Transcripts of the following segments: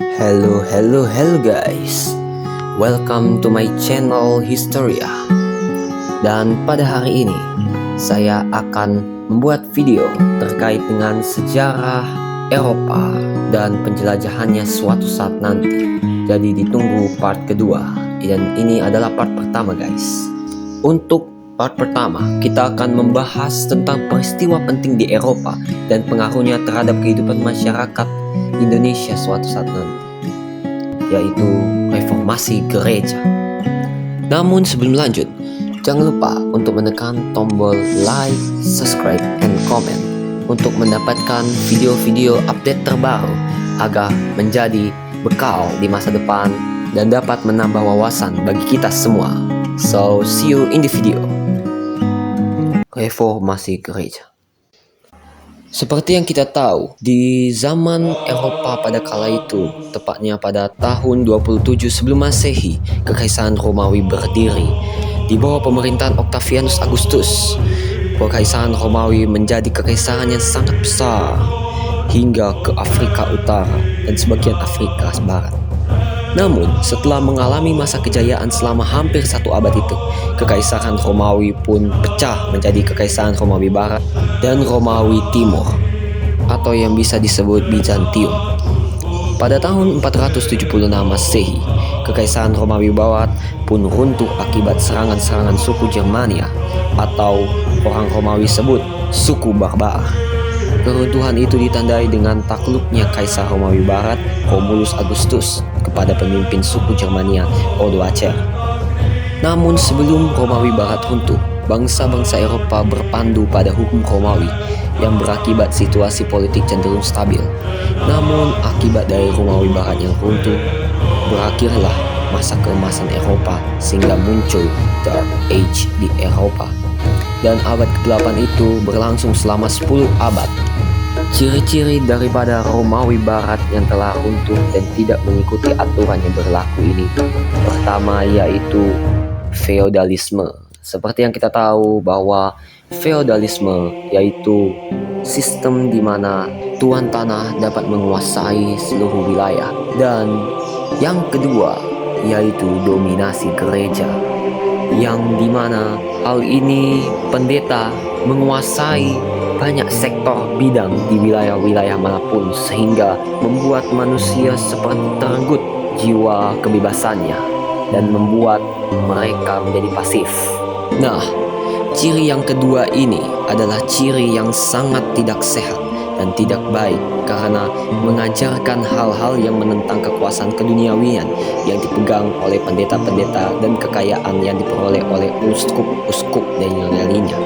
Hello guys. Welcome to my channel Historia. Dan pada hari ini saya akan membuat video terkait dengan sejarah Eropa dan penjelajahannya suatu saat nanti. Jadi ditunggu part kedua. Dan ini adalah part pertama guys. Untuk part pertama, kita akan membahas tentang peristiwa penting di Eropa dan pengaruhnya terhadap kehidupan masyarakat Indonesia suatu saat nanti, yaitu reformasi gereja. Namun sebelum lanjut, jangan lupa untuk menekan tombol like, subscribe, and comment untuk mendapatkan video-video update terbaru agar menjadi bekal di masa depan dan dapat menambah wawasan bagi kita semua. So, see you in the video. Reformasi gereja. Seperti yang kita tahu, di zaman Eropa pada kala itu, tepatnya pada tahun 27 sebelum Masehi, Kekaisaran Romawi berdiri. Di bawah pemerintahan Octavianus Augustus, Kekaisaran Romawi menjadi kekaisaran yang sangat besar hingga ke Afrika Utara dan sebagian Afrika Barat. Namun, setelah mengalami masa kejayaan selama hampir satu abad itu, Kekaisaran Romawi pun pecah menjadi Kekaisaran Romawi Barat dan Romawi Timur, atau yang bisa disebut Bizantium. Pada tahun 476 Masehi, Kekaisaran Romawi Barat pun runtuh akibat serangan-serangan suku Germania, atau orang Romawi sebut suku Barbar. Keruntuhan itu ditandai dengan takluknya Kaisar Romawi Barat, Romulus Augustus, kepada pemimpin suku Germania, Odoacer. Namun sebelum Romawi Barat runtuh, bangsa-bangsa Eropa berpandu pada hukum Romawi yang berakibat situasi politik cenderung stabil. Namun akibat dari Romawi Barat yang runtuh, berakhirlah masa keemasan Eropa sehingga muncul Dark Age di Eropa. Dan abad ke-8 itu berlangsung selama 10 abad. Ciri-ciri daripada Romawi Barat yang telah runtuh dan tidak mengikuti aturan yang berlaku ini, pertama yaitu feodalisme. Seperti yang kita tahu bahwa feodalisme yaitu sistem di mana tuan tanah dapat menguasai seluruh wilayah. Dan yang kedua yaitu dominasi gereja, yang dimana hal ini pendeta menguasai banyak sektor bidang di wilayah-wilayah manapun sehingga membuat manusia seperti terenggut jiwa kebebasannya dan membuat mereka menjadi pasif. Nah, ciri yang kedua ini adalah ciri yang sangat tidak sehat dan tidak baik karena mengajarkan hal-hal yang menentang kekuasaan keduniawian yang dipegang oleh pendeta-pendeta dan kekayaan yang diperoleh oleh uskup-uskup dan yang lainnya.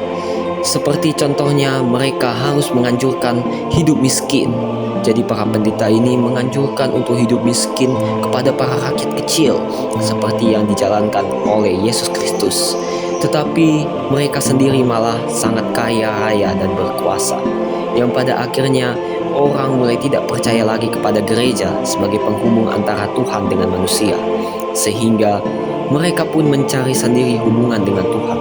Seperti contohnya mereka harus menganjurkan hidup miskin. Jadi para pendeta ini menganjurkan untuk hidup miskin kepada para rakyat kecil seperti yang dijalankan oleh Yesus Kristus. Tetapi mereka sendiri malah sangat kaya raya dan berkuasa, yang pada akhirnya orang mulai tidak percaya lagi kepada gereja sebagai penghubung antara Tuhan dengan manusia, sehingga mereka pun mencari sendiri hubungan dengan Tuhan.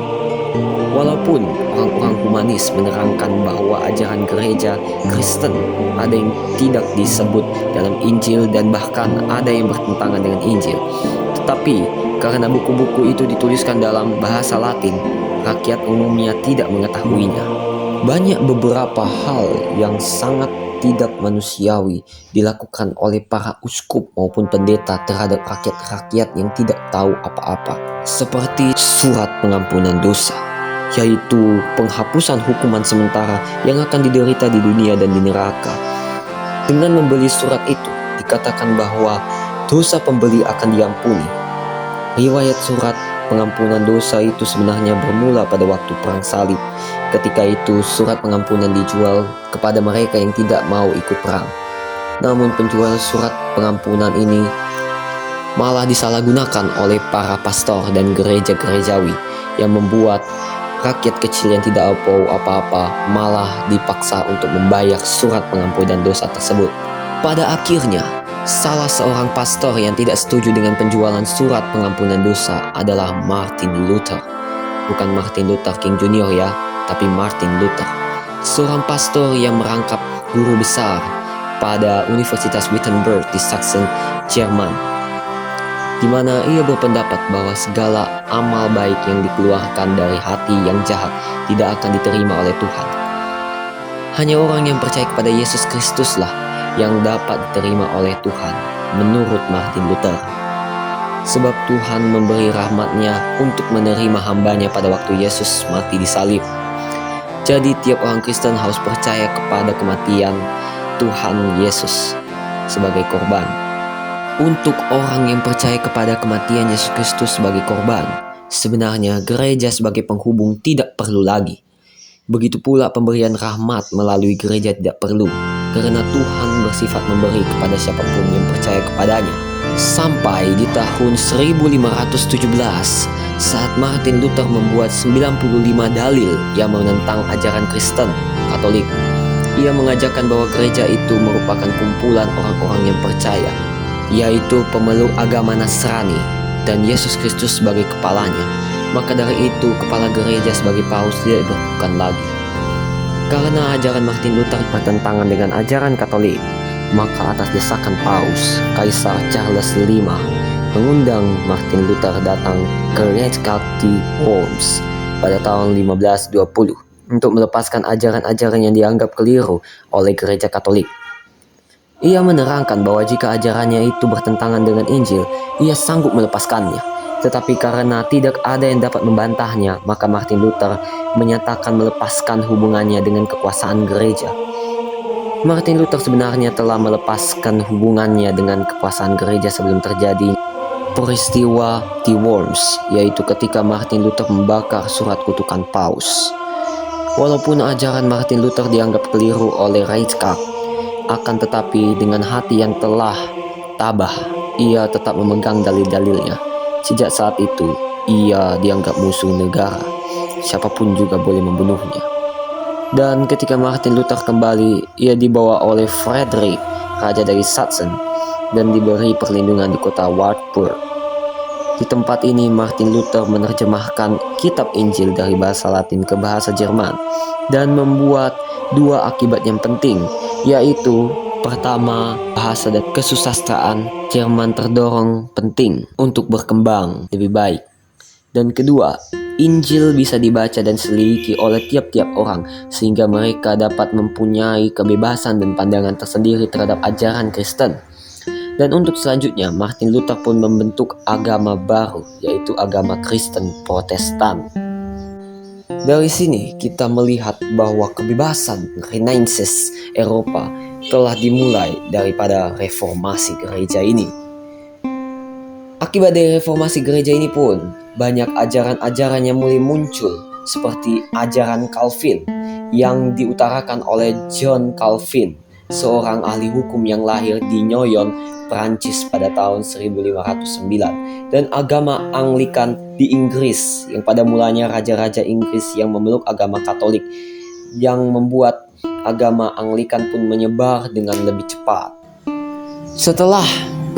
Walaupun orang-orang humanis menerangkan bahwa ajaran gereja Kristen ada yang tidak disebut dalam Injil dan bahkan ada yang bertentangan dengan Injil, tetapi karena buku-buku itu dituliskan dalam bahasa Latin, rakyat umumnya tidak mengetahuinya. Banyak beberapa hal yang sangat tidak manusiawi dilakukan oleh para uskup maupun pendeta terhadap rakyat-rakyat yang tidak tahu apa-apa, seperti surat pengampunan dosa, yaitu penghapusan hukuman sementara yang akan diderita di dunia dan di neraka. Dengan membeli surat itu, dikatakan bahwa dosa pembeli akan diampuni. Riwayat surat pengampunan dosa itu sebenarnya bermula pada waktu perang salib. Ketika itu surat pengampunan dijual kepada mereka yang tidak mau ikut perang. Namun penjual surat pengampunan ini malah disalahgunakan oleh para pastor dan gereja-gerejawi yang membuat rakyat kecil yang tidak tahu apa-apa malah dipaksa untuk membayar surat pengampunan dosa tersebut. Pada akhirnya, salah seorang pastor yang tidak setuju dengan penjualan surat pengampunan dosa adalah Martin Luther. Bukan Martin Luther King Jr. ya, tapi Martin Luther. Seorang pastor yang merangkap guru besar pada Universitas Wittenberg di Sachsen, Jerman, di mana ia berpendapat bahwa segala amal baik yang dikeluarkan dari hati yang jahat tidak akan diterima oleh Tuhan. Hanya orang yang percaya kepada Yesus Kristuslah yang dapat diterima oleh Tuhan, menurut Martin Luther. Sebab Tuhan memberi rahmat-Nya untuk menerima hamba-Nya pada waktu Yesus mati di salib. Jadi tiap orang Kristen harus percaya kepada kematian Tuhan Yesus sebagai korban. Untuk orang yang percaya kepada kematian Yesus Kristus sebagai korban, sebenarnya gereja sebagai penghubung tidak perlu lagi. Begitu pula pemberian rahmat melalui gereja tidak perlu, karena Tuhan bersifat memberi kepada siapapun yang percaya kepadanya. Sampai di tahun 1517, saat Martin Luther membuat 95 dalil yang menentang ajaran Kristen Katolik. Ia mengajarkan bahwa gereja itu merupakan kumpulan orang-orang yang percaya, yaitu pemeluk agama Nasrani dan Yesus Kristus sebagai kepalanya. Maka dari itu, kepala gereja sebagai paus tidak diberlakukan lagi. Karena ajaran Martin Luther bertentangan dengan ajaran Katolik, maka atas desakan paus, Kaisar Charles V mengundang Martin Luther datang ke Reichstag di Worms pada tahun 1520 untuk melepaskan ajaran-ajaran yang dianggap keliru oleh gereja Katolik. Ia menerangkan bahwa jika ajarannya itu bertentangan dengan Injil, ia sanggup melepaskannya. Tetapi karena tidak ada yang dapat membantahnya, maka Martin Luther menyatakan melepaskan hubungannya dengan kekuasaan gereja. Martin Luther sebenarnya telah melepaskan hubungannya dengan kekuasaan gereja sebelum terjadi peristiwa di Worms, yaitu ketika Martin Luther membakar surat kutukan paus. Walaupun ajaran Martin Luther dianggap keliru oleh Reichstag, akan tetapi dengan hati yang telah tabah, ia tetap memegang dalil-dalilnya. Sejak saat itu, ia dianggap musuh negara. Siapapun juga boleh membunuhnya. Dan ketika Martin Luther kembali, ia dibawa oleh Frederick, raja dari Sachsen, dan diberi perlindungan di kota Wartburg. Di tempat ini, Martin Luther menerjemahkan kitab Injil dari bahasa Latin ke bahasa Jerman dan membuat dua akibat yang penting, yaitu pertama, bahasa dan kesusastraan Jerman terdorong penting untuk berkembang lebih baik. Dan kedua, Injil bisa dibaca dan selidiki oleh tiap-tiap orang sehingga mereka dapat mempunyai kebebasan dan pandangan tersendiri terhadap ajaran Kristen. Dan untuk selanjutnya, Martin Luther pun membentuk agama baru, yaitu agama Kristen Protestan. Dari sini kita melihat bahwa kebebasan Renaissance Eropa telah dimulai daripada reformasi gereja ini. Akibat dari reformasi gereja ini pun, banyak ajaran-ajaran yang mulai muncul, seperti ajaran Calvin yang diutarakan oleh John Calvin, seorang ahli hukum yang lahir di Noyon, Prancis pada tahun 1509, dan agama Anglikan di Inggris yang pada mulanya raja-raja Inggris yang memeluk agama Katolik, yang membuat agama Anglikan pun menyebar dengan lebih cepat. Setelah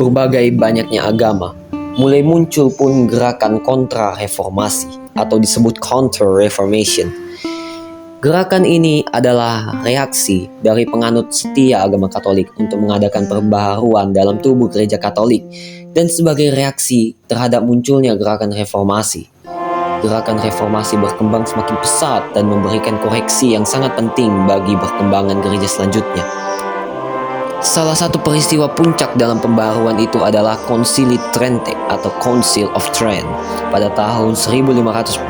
berbagai banyaknya agama, mulai muncul pun gerakan kontra-reformasi atau disebut counter-reformation. Gerakan ini adalah reaksi dari penganut setia agama Katolik untuk mengadakan perbaharuan dalam tubuh gereja Katolik dan sebagai reaksi terhadap munculnya gerakan reformasi. Gerakan reformasi berkembang semakin pesat dan memberikan koreksi yang sangat penting bagi perkembangan gereja selanjutnya. Salah satu peristiwa puncak dalam pembaharuan itu adalah Konsili Trente atau Council of Trent pada tahun 1545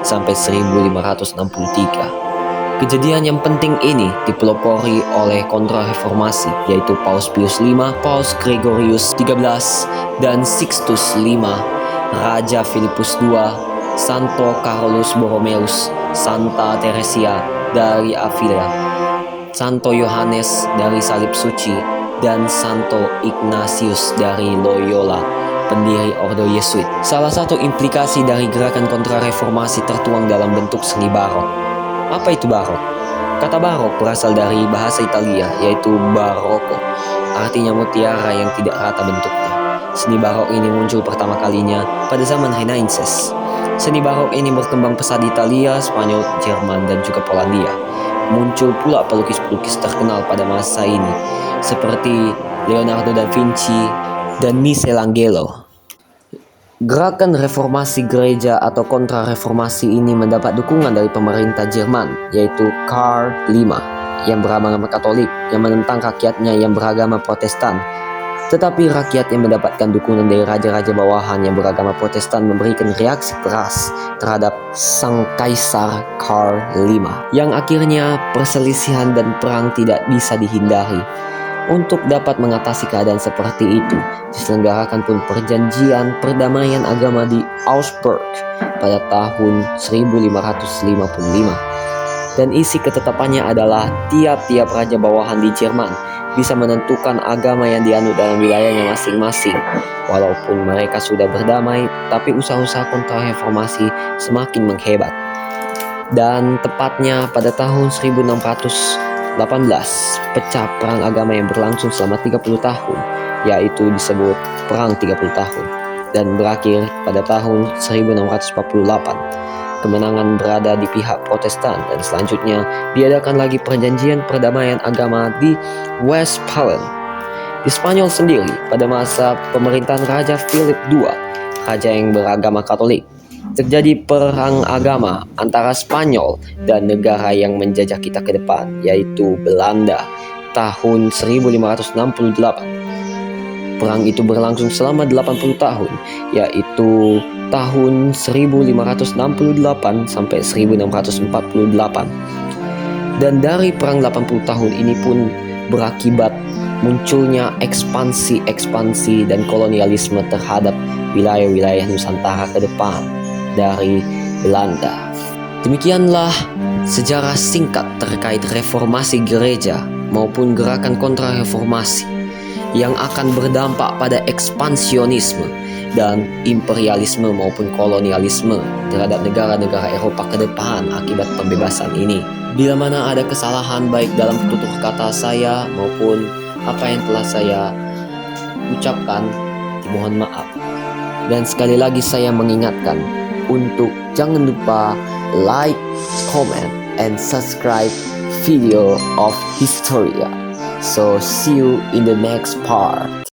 sampai 1563. Kejadian yang penting ini dipelopori oleh kontra-reformasi, yaitu Paus Pius V, Paus Gregorius XIII, dan Sixtus V, Raja Filipus II, Santo Carolus Borromeus, Santa Teresia dari Avila, Santo Yohanes dari Salib Suci, dan Santo Ignatius dari Loyola, pendiri Ordo Yesuit. Salah satu implikasi dari gerakan kontra-reformasi tertuang dalam bentuk seni barok. Apa itu barok? Kata barok berasal dari bahasa Italia, yaitu barocco, artinya mutiara yang tidak rata bentuknya. Seni barok ini muncul pertama kalinya pada zaman Renaissance. Seni barok ini berkembang pesat di Italia, Spanyol, Jerman, dan juga Polandia. muncul pula pelukis-pelukis terkenal pada masa ini, seperti Leonardo da Vinci dan Michelangelo. Gerakan reformasi gereja atau kontra-reformasi ini mendapat dukungan dari pemerintah Jerman, yaitu Karl V yang beragama Katolik, yang menentang rakyatnya yang beragama Protestan. Tetapi rakyat yang mendapatkan dukungan dari raja-raja bawahan yang beragama Protestan memberikan reaksi keras terhadap sang Kaisar Karl V, yang akhirnya perselisihan dan perang tidak bisa dihindari. Untuk dapat mengatasi keadaan seperti itu, diselenggarakan pun perjanjian perdamaian agama di Augsburg pada tahun 1555. Dan isi ketetapannya adalah tiap-tiap raja bawahan di Jerman bisa menentukan agama yang dianut dalam wilayahnya masing-masing. Walaupun mereka sudah berdamai, tapi usaha-usaha kontra-reformasi semakin menghebat. Dan tepatnya pada tahun 1618, pecah perang agama yang berlangsung selama 30 tahun, yaitu disebut Perang 30 Tahun, dan berakhir pada tahun 1648. Kemenangan berada di pihak Protestan, dan selanjutnya diadakan lagi perjanjian perdamaian agama di Westphalen. Di Spanyol sendiri, pada masa pemerintahan Raja Philip II, raja yang beragama Katolik, terjadi perang agama antara Spanyol dan negara yang menjajah kita ke depan, yaitu Belanda, tahun 1568. Perang itu berlangsung selama 80 tahun, yaitu tahun 1568 sampai 1648. Dan dari perang 80 tahun ini pun berakibat munculnya ekspansi dan kolonialisme terhadap wilayah-wilayah Nusantara ke depan dari Belanda. Demikianlah sejarah singkat terkait reformasi gereja maupun gerakan kontra-reformasi yang akan berdampak pada ekspansionisme dan imperialisme maupun kolonialisme terhadap negara-negara Eropa ke depan akibat pembebasan ini. Bila mana ada kesalahan baik dalam tutur kata saya maupun apa yang telah saya ucapkan, dimohon maaf. Dan sekali lagi saya mengingatkan untuk jangan lupa like, comment, and subscribe video of Historia. So see you in the next part.